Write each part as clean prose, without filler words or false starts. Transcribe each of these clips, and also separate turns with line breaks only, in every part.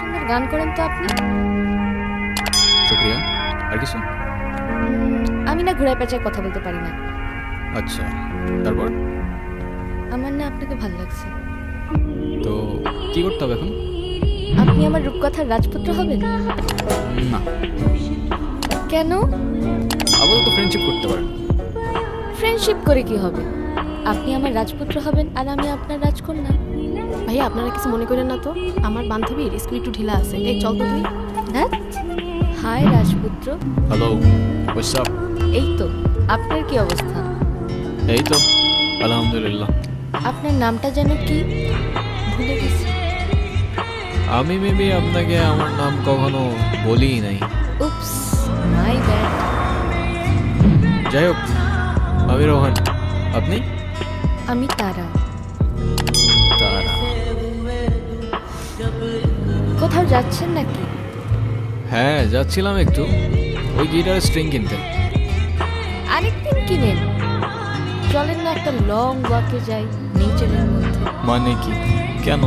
সুন্দর গান করেন তো আপনি।
শুক্রিয়া। আর কিছু?
আমি না ঘুরায় পেঁচায় কথা বলতে পারি না।
আচ্ছা, তারপর?
আমার না আপনাকে ভালো লাগছে।
তো কি করতে হবে এখন?
আপনি আমার রূপকথার রাজপুত্র হবেন?
না,
কেন?
আপাতত ফ্রেন্ডশিপ করতে পারেন।
ফ্রেন্ডশিপ করে কি হবে? আপনি আমার রাজপুত্র হবেন আর আমি আপনার রাজকন্যা।
ভাইয়া আপনারা কিছু মনে করেন না তো, আমার বান্ধবীর স্কুল একটু ঢিলা আছে। এই চল তো তুই।
ধ্যাৎ, হাই রাজপুত্র।
Hello, what's up?
এই তো, আপনার কি অবস্থা?
এই তো আলহামদুলিল্লাহ।
আপনার নামটা যেন কি? ভুলে গেছি।
আমি মেবি আপনাকে আমার নাম কখনো বলিই নাই।
উপস, মাই ব্যাড।
যাই হোক, আমি রোহান। আপনি?
আমি তারা।
তারা?
কোথাও যাচ্ছেন নাকি?
হ্যাঁ, যাচ্ছিলাম একটু ওই গিটারের স্ট্রিং কিনতে।
আরেকদিন কিনেন। চলেন না একটা লং ওয়াকে যাই নেচারের মধ্যে।
মানে কি? কেন?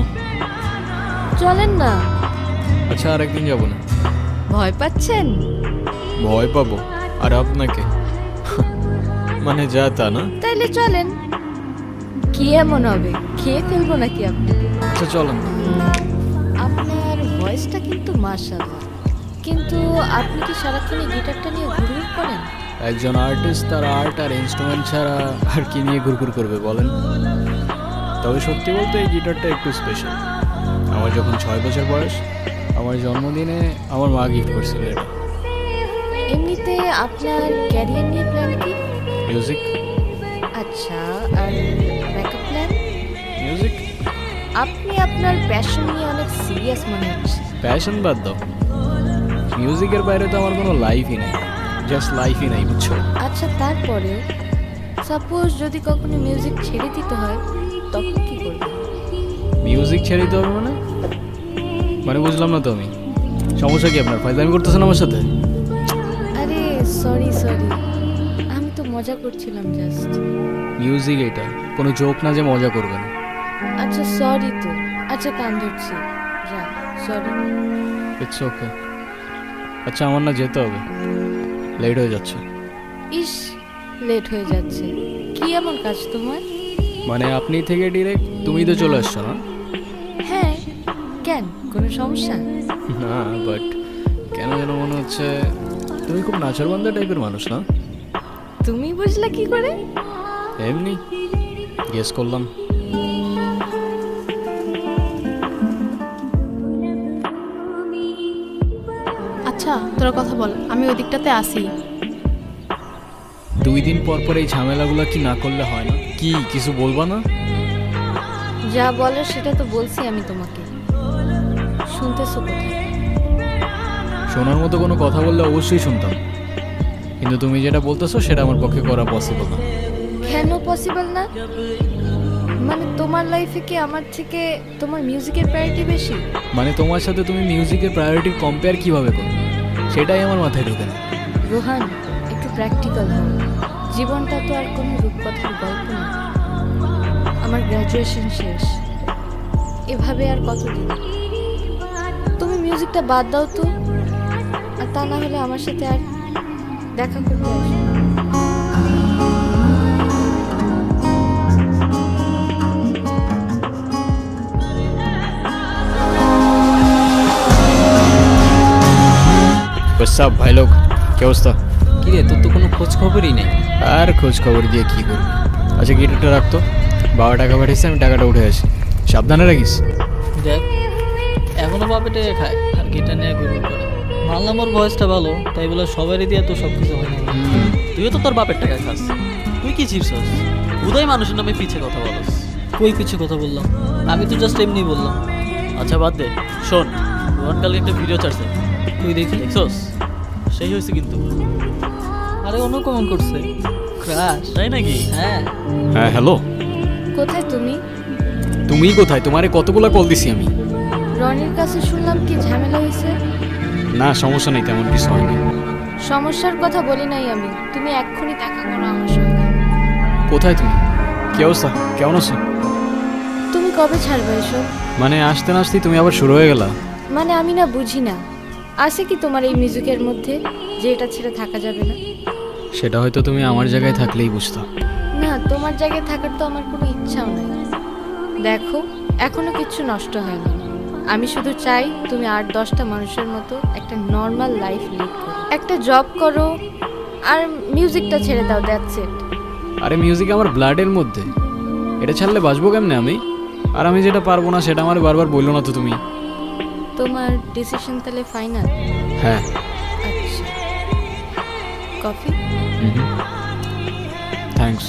চলেন না।
আচ্ছা, আরেকদিন যাবো না।
ভয় পাচ্ছেন?
ভয় পাবো? আর আপনাকে? মানে যা তা না।
তাইলে চলেন। কি এমন হবে, খেয়ে ফেলবো নাকি আপনাকে?
আচ্ছা চলেন।
আপনার ভয়েসটা কিন্তু মাশাআল্লাহ, কিন্তু আপনি কি সারাক্ষণ এই গিটারটা নিয়ে ঘুরঘুর করেন?
একজন আর্টিস্ট তার আর্ট আর ইনস্ট্রুমেন্ট ছাড়া আর কি নিয়ে ঘুরঘুর করবে বলেন? তবে সত্যি বলতে এই গিটারটা একটু স্পেশাল। আমার যখন 6 বছর বয়স, আমার জন্মদিনে আমার মা গিফট করছিল এটা।
এমনিতে আপনার ক্যারিয়ার নিয়ে প্ল্যান কি?
মিউজিক।
আচ্ছা, আর ব্যাকআপ প্ল্যান?
মিউজিক।
আপনি আপনার প্যাশন নিয়ে অনেক সিরিয়াস মনে হচ্ছে।
প্যাশন বাদ দাও, মিউজিকের বাইরে তো আমার কোনো লাইফই নেই। জাস্ট লাইফই নাই, বুঝছো?
আচ্ছা, তারপরেও সাপোজ যদি কখনো মিউজিক ছেড়ে দিতে হয় তখন কি করবেন?
মিউজিক ছেড়ে দিতে হবে মানে? মানে বুঝলাম না তো আমি। সমস্যা কি আপনার? ফাইজলামি করতেছেন আমার সাথে?
আরে সরি, আমি তো মজা করছিলাম জাস্ট।
মিউজিক এটা কোনো জোক না যে মজা করবেন।
আচ্ছা সরি তো। আচ্ছা কান ধরছি, যা, সরি।
It's okay. আচ্ছা, আমার না যেতে হবে, লেট হয়ে যাচ্ছে।
ইস, লেট হয়ে যাচ্ছে। কি এমন কাজ তোমার?
মানে আপনি থেকে ডিরেক্ট তুমি তো চলে আসছো না?
হ্যাঁ, কেন, কোনো সমস্যা?
না, বাট কেন যেন মনে হচ্ছে তুমি খুব নাচরবান্ধা টাইপের মানুষ না?
তুমি বুঝলা কি করে?
এমনি গেস করলাম।
আচ্ছা তোরা কথা বল, আমি ওই দিকটাতে আসি।
2 দিন পর পর এই ঝামেলাগুলো কি না করলে হয় না? কি কিছু বলবা না?
যা বলার সেটা তো বলছি আমি তোমাকে। শুনতেছো কোথায়?
শোনার মতো কোনো কথা বললে অবশ্যই শুনতাম, কিন্তু তুমি যেটা বলতেছো সেটা আমার পক্ষে করা পসিবল না।
কেন পসিবল না? মানে তোমার লাইফে কি আমার থেকে তোমার মিউজিকের প্রায়োরিটি বেশি?
মানে তোমার সাথে তুমি মিউজিকের প্রায়োরিটির কম্পেয়ার কিভাবে করো সেটাই আমার মাথায় ঢোকে না।
রোহান, একটু প্র্যাকটিক্যাল হও। জীবনটা তো আর কোনো রূপকথার গল্প না। আমার গ্র্যাজুয়েশন শেষ, এভাবে আর কতদিন? তুমি মিউজিকটা বাদ দাও তো, আর তা না হলে আমার সাথে আর দেখা করতে আসো।
সব ভাই লোক, কি অবস্থা?
কি রে, তোর তো কোনো খোঁজ খবরই নেই।
আর খোঁজ খবর দিয়ে কি করবি? আচ্ছা গিটারটা রাখতো, বাবা টাকা পাঠিয়েছে, আমি টাকাটা উঠে আসি। সাবধানে রাখিস।
দেখ, এখনো বাপে টেকে খায় আর গিটার নিয়ে ঘুরঘুর করে। মানলাম ওর ভয়েসটা ভালো, তাই বলে সবারই দিয়ে তো সব কিছু হয় না। তুইও তো তোর বাপের টাকা খাস। তুই কি চিপসস? উদয় মানুষের নামে পিছে কথা বলস। কই পিছে কথা বললাম? আমি তো জাস্ট এমনি বললাম। আচ্ছা বাদ দে, শোন, রোহন কালকে একটা ভিডিও ছাড়ছে, তুই দেখি দেখছস? সেই হয়েছে কিন্তু। আরে অন্য কমেন্ট করছে, ক্রাশ তাই নাকি? হ্যাঁ
হ্যাঁ, হ্যালো।
কোথায় তুমি?
তুমি কোথায়? তোমারে কতগুলো কল দিছি আমি।
রনির কাছে শুনলাম কি ঝামেলা হয়েছে।
না, সমস্যা নেই, তেমন কিছু হয়নি।
সমস্যার কথা বলি নাই আমি, তুমি এক্ষুনি দেখা করো আমার সঙ্গে।
কোথায় তুমি? কি অবস্থা? কেমন আছো?
তুমি কবে ছাড়বে এসব?
মানে আসতে না আসতেই তুমি আবার শুরু হয়ে গেলা।
মানে আমি না বুঝি না, আছে কি তোমার এই মিউজিকের মধ্যে যে এটা ছেড়ে থাকা যাবে না?
সেটা হয়তো তুমি আমার জায়গায় থাকলেই বুঝতাম।
না, তোমার জায়গায় থাকার তো আমার কোনো ইচ্ছাও নাই। দেখো, এখনো কিচ্ছু নষ্ট হয়নি। আমি শুধু চাই তুমি 8-10টা মানুষের মতো একটা নর্মাল লাইফ লিড করো, একটা জব করো, আর মিউজিকটা ছেড়ে দাও, দ্যাটস ইট।
আরে মিউজিক আমার ব্লাডের মধ্যে, এটা ছাড়লে বাঁচবো কেমনে আমি? আর আমি যেটা পারবো না সেটা আমার বারবার বললো না তো তুমি।
তোমার ডিসিশন তাহলে ফাইনাল?
হ্যাঁ।
আচ্ছা, কফি?
থ্যাঙ্কস।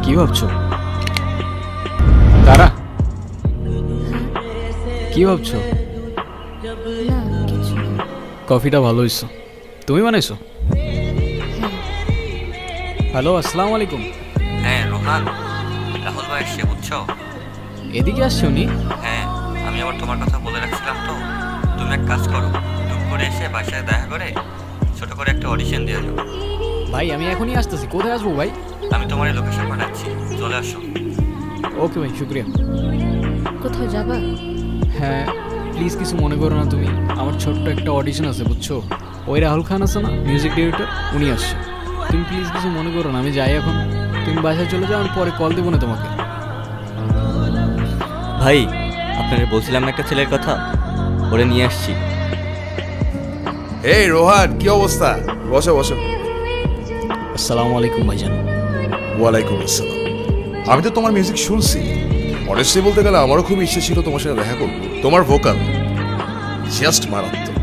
কি ভাবছো তারা? কি ভাবছো?
না কিছু না।
কফিটা ভালো হইছো, তুমি বানাইছো? হ্যালো, আসসালামু আলাইকুম।
হ্যাঁ রোহান, রাহুল ভাই এসে বুঝছো?
এদিকে আসছে উনি?
হ্যাঁ, আমি আবার তোমার কথা বলে রাখছিলাম তো। তুমি এক কাজ করো, টুক করে এসে বাসায় দেখা করে ছোট করে একটা অডিশন দিয়ে যাও।
ভাই আমি এখনই আসতেছি। কোথায় আসবো ভাই?
আমি তোমার এই লোকেশন পাঠাচ্ছি, চলে আসো।
ওকে ভাই, শুক্রিয়া।
কোথাও যাবা?
হ্যাঁ, প্লিজ কিছু মনে করো না তুমি। আমার ছোট্ট একটা অডিশন আছে বুঝছো। ওই রাহুল খান আছে না, মিউজিক ডিরেক্টর, উনি আসছে। তুমি প্লিজ কিছু মনে করো না, আমি যাই এখন। তুমি বাসায় চলে যাও, আমি পরে কল দেবো না তোমাকে।
ভাই, আপনারা বলছিলাম না একটা ছেলের কথা, ওরে নিয়ে আসছি।
এই রোহান, কি অবস্থা? বসো বসো।
আসসালামু আলাইকুম ভাইজান।
ওয়ালাইকুম আসসালাম। আমি তো তোমার মিউজিক শুনছি। অনেস্টলি বলতে গেলে আমারও খুব ইচ্ছে ছিল তোমার সাথে দেখা করবো। তোমার ভোকাল জাস্ট মারাত্মক।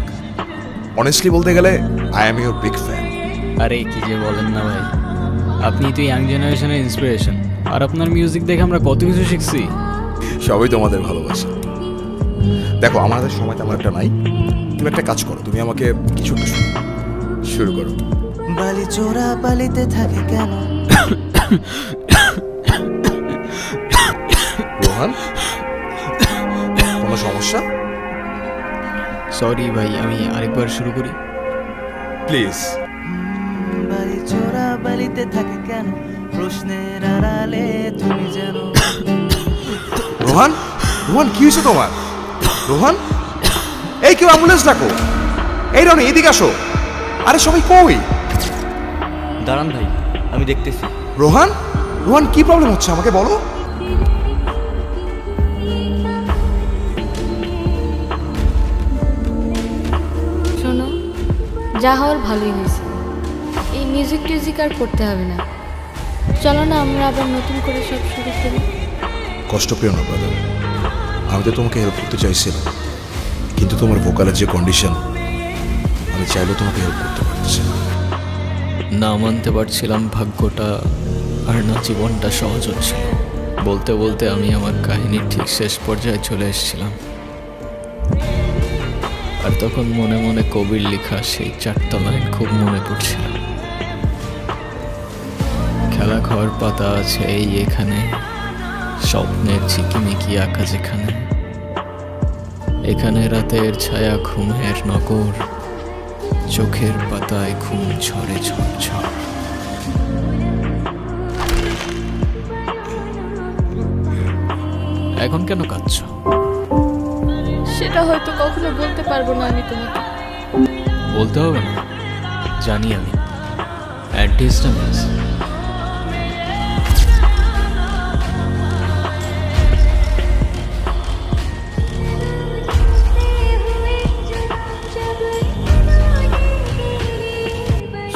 অনেস্টলি বলতে গেলে I am your big fan.
আরে কি যে বলেন না ভাই, আপনি তো ইয়াং জেনারেশনের ইন্সপিরেশন। আর আপনার মিউজিক দেখে আমরা কত কিছু শিখছি।
সবই তোমাদের ভালোবাসা। দেখো, আমার হাতে সময় তেমন একটা নাই। তুমি একটা কাজ করো, তুমি আমাকে কিছু একটা শুরু করো।
বালি চোরা বালিতে থাকে কেন?
রোহান, কোনো সমস্যা?
সরি ভাই, আমি আরেকবার শুরু করি
প্লিজ।
বালি চোরা বালিতে থাকে কেন? প্রশ্নের আড়ালে তুমি যেন।
রোহান, রোহান কি হয়েছে তোমার? রোহান, এই কেউ অ্যাম্বুলেন্স ডাকো। এই রনি, এদিকে আসো। আরে সবাই কই?
দাঁড়ান ভাই, আমি দেখতেছি।
রোহান, রোহান কি প্রবলেম হচ্ছে আমাকে বলো।
শোনো, যা হওয়ার ভালোই হয়েছে। এই মিউজিক টিউজিক আর করতে হবে না। চলো না আমরা আবার নতুন করে সব শুরু করি।
কষ্ট পেও না ব্রাদার, আমি তো তোমাকে হেল্প করতে চাইছিলাম, কিন্তু তোমার ভোকালের যে কন্ডিশন, আমি চাইলেও তোমাকে হেল্প করতে পারছি না।
না মানতে পারছিলাম ভাগ্যটা, আর না জীবনটা সহজ হচ্ছিল। বলতে বলতে আমি আমার কাহিনীর ঠিক শেষ পর্যায়ে চলে এসেছিলাম। আর তখন মনে মনে কবির লেখা সেই 4টা লাইন খুব মনে পড়ছিল। খেলা খাওয়ার পাতা আছে এই এখানে, স্বপ্নের ঝিকিমিকি আঁকা যেখানে, এখানে রাতের ছায়া ঘুমের নগর, চোখের পাতায় ঘুম ঝরে ঝরঝর। এখন কেন কাঁদছ?
সেটা হয়তো কখনো বলতে পারবো না আমি তোমাকে।
বলতে হবে না, জানি আমি। অ্যাড্রেসটা মিস।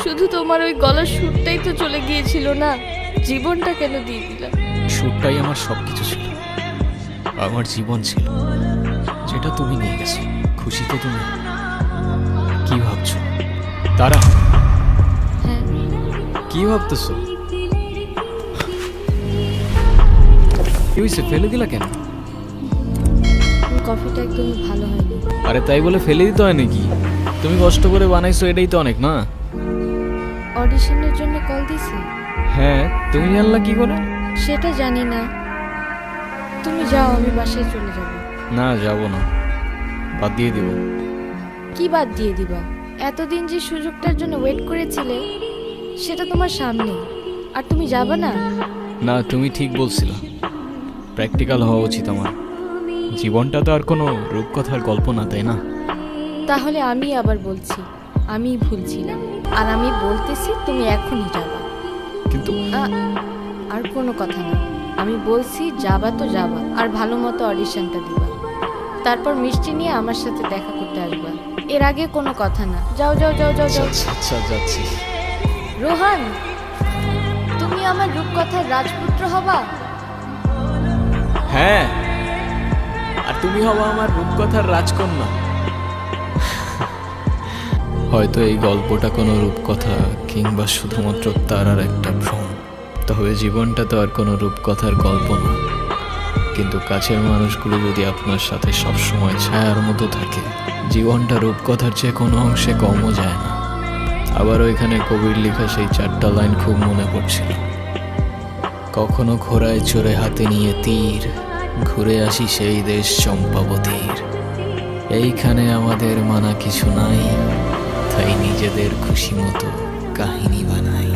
শুধু তোমার ওই গলার সুরটাই তো চলে গিয়েছিল না, জীবনটা কেন দিয়ে দিলাম?
সুরটাই আমার সব কিছু ছিল, আমার জীবন ছিল, যেটা তুমি নিয়ে গেছো। খুশি তো তুমি? কি ভাবছো তারা?
হ্যাঁ,
কি ভাবতেছো? কি হয়েছে, ফেলে দিলা কেন?
কফিটা একদমই ভালো হয়নি।
আরে তাই বলে ফেলে দিতে হয় নাকি? তুমি কষ্ট করে বানাইছো, এটাই তো অনেক না?
অডিশনের জন্য কল দিছি?
হ্যাঁ, তুমি জানলা কি করে?
সেটা জানি না। তুমি যাও, আমি বাসায় চলে যাব।
না, যাব না, বাদ দিয়ে দিব।
কি বাদ দিয়ে দিবা? এতদিন যে সুযোগটার জন্য ওয়েট করেছিলে সেটা তোমার সামনে, আর তুমি যাবে না?
না, তুমি ঠিক বলছিলা, প্র্যাকটিক্যাল হওয়া উচিত আমার। জীবনটা তো আর কোনো রূপকথার গল্প না, তাই না?
তাহলে আমি আবার বলছি, আমি ভুল ছিলাম। আর আমি বলতেছি তুমি এখনই যাবা।
কিন্তু
আর কোনো কথা না, আমি বলছি যাবা তো যাবা, আর ভালো মতো অডিশনটা দিবা, তারপর মিষ্টি নিয়ে আমার সাথে দেখা করতে আসবা। এর আগে কোনো কথা না। যাও যাও যাও যাও যাও।
আচ্ছা আচ্ছা যাচ্ছি।
রোহান, তুমি আমার রূপকথার রাজপুত্র হবা।
হ্যাঁ, আর তুমি হবা আমার রূপকথার রাজকন্যা। হয়তো এই গল্পটা কোনো রূপকথা কিংবা শুধুমাত্র তারার একটা ভ্রম, তবে জীবনটা তো আর কোনো রূপকথার গল্প না। কিন্তু কাছের মানুষগুলো যদি আপনার সাথে সবসময় ছায়ার মতো থাকে, জীবনটা রূপকথার চেয়ে কোনো অংশে কমও যায় না। আবার ওইখানে কবির লেখা সেই 4টা লাইন খুব মনে পড়ছিল। কখনো ঘোড়ায় চড়ে হাতে নিয়ে তীর, ঘুরে আসি সেই দেশ চম্পাবতীর। এইখানে আমাদের মানা কিছু নাই, তাই নিজেদের খুশি মতো কাহিনী বানাই।